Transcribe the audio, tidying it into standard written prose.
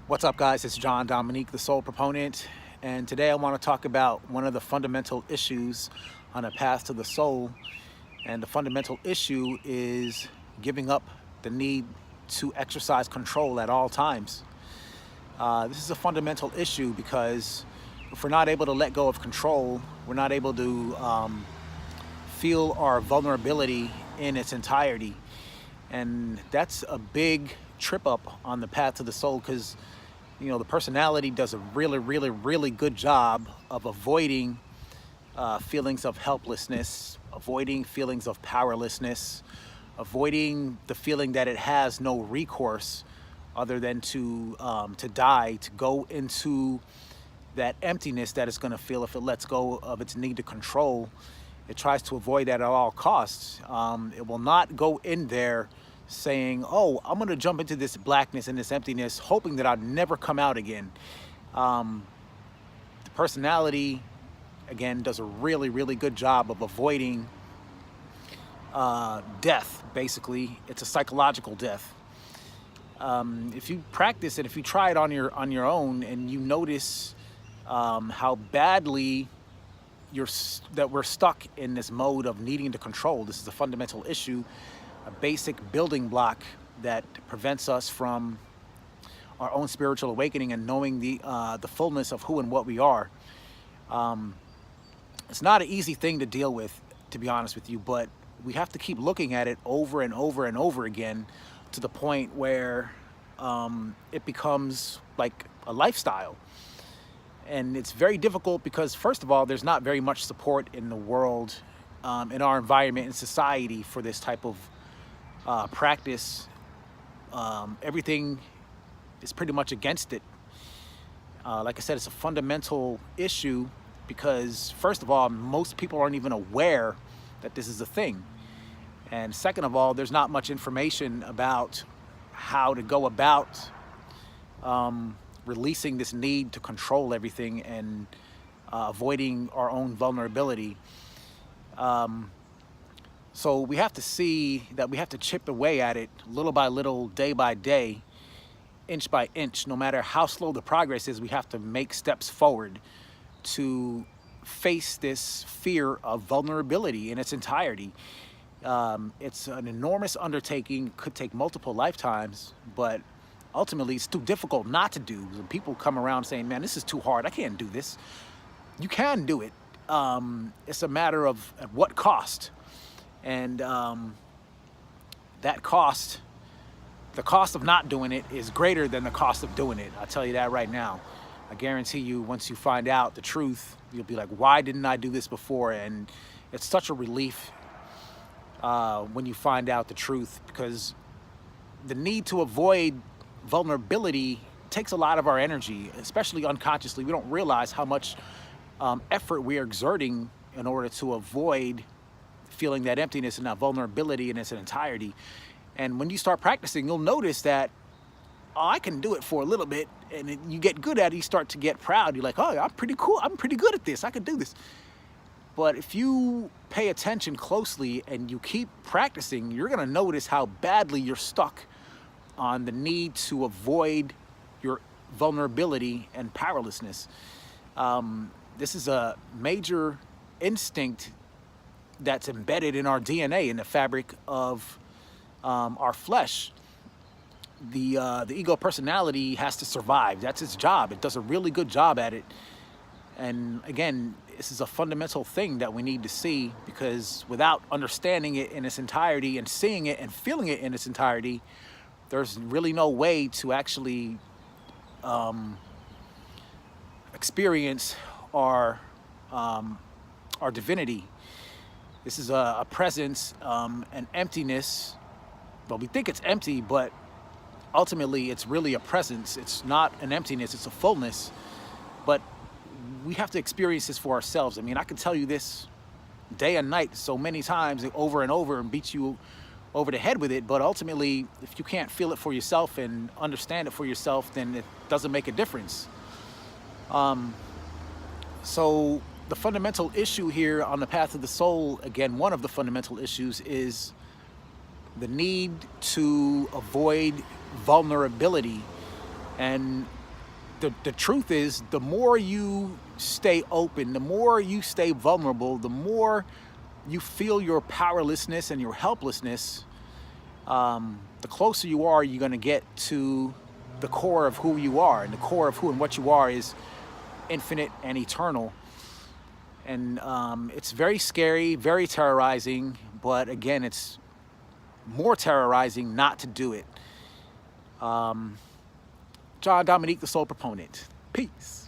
What's up, guys? It's John Dominique, the Soul Proponent, and today I want to talk about one of the fundamental issues on a path to the soul. And the fundamental issue is giving up the need to exercise control at all times. This is a fundamental issue because if we're not able to let go of control, we're not able to feel our vulnerability in its entirety. And that's a big trip up on the path to the soul, because the personality does a really good job of avoiding feelings of helplessness, avoiding feelings of powerlessness, avoiding the feeling that it has no recourse other than to die, to go into that emptiness that it's going to feel if it lets go of its need to control. It tries to avoid that at all costs. It will not go in there saying, oh, I'm going to jump into this blackness and this emptiness, hoping that I'll never come out again. The personality, again, does a really good job of avoiding death, basically. It's a psychological death. If you practice it, if you try it on your own, and you notice how badly that we're stuck in this mode of needing to control. This is a fundamental issue, a basic building block that prevents us from our own spiritual awakening and knowing the fullness of who and what we are. It's not an easy thing to deal with, to be honest with you, but we have to keep looking at it over and over again to the point where it becomes like a lifestyle. And it's very difficult because, first of all, there's not very much support in the world, in our environment, in society, for this type of practice. Everything is pretty much against it. Like I said, it's a fundamental issue because, first of all, most people aren't even aware that this is a thing. And second of all, there's not much information about how to go about releasing this need to control everything and avoiding our own vulnerability. So we have to see that we have to chip away at it little by little, day by day, inch by inch. No matter how slow the progress is, we have to make steps forward to face this fear of vulnerability in its entirety. It's an enormous undertaking, could take multiple lifetimes, but ultimately it's too difficult not to do. When people come around saying, man, this is too hard, I can't do this. You can do it. It's a matter of at what cost. And that cost, the cost of not doing it, is greater than the cost of doing it. I'll tell you that right now. I guarantee you, once you find out the truth, you'll be like, why didn't I do this before? And it's such a relief when you find out the truth, because the need to avoid vulnerability takes a lot of our energy, especially unconsciously. We don't realize how much effort we are exerting in order to avoid feeling that emptiness and that vulnerability in its entirety. And when you start practicing, you'll notice that, oh, I can do it for a little bit, and you get good at it, you start to get proud. You're like, oh, I'm pretty cool, I'm pretty good at this, I can do this. But if you pay attention closely and you keep practicing, you're gonna notice how badly you're stuck on the need to avoid your vulnerability and powerlessness. This is a major instinct that's embedded in our DNA, in the fabric of our flesh. The ego personality has to survive. That's its job. It does a really good job at it. And again, this is a fundamental thing that we need to see, because without understanding it in its entirety and seeing it and feeling it in its entirety, there's really no way to actually experience our divinity. This is a presence, an emptiness. Well, we think it's empty, but ultimately it's really a presence. It's not an emptiness, it's a fullness. But we have to experience this for ourselves. I mean, I can tell you this day and night so many times, over and over, and beat you over the head with it, but ultimately, if you can't feel it for yourself and understand it for yourself, then it doesn't make a difference. So the fundamental issue here on the path of the soul, again, one of the fundamental issues, is the need to avoid vulnerability. And the truth is, the more you stay open, the more you stay vulnerable, the more you feel your powerlessness and your helplessness, the closer you are, you're going to get to the core of who you are. And the core of who and what you are is infinite and eternal. And it's very scary, very terrorizing, but again, it's more terrorizing not to do it. John Dominique, the Soul Proponent. Peace.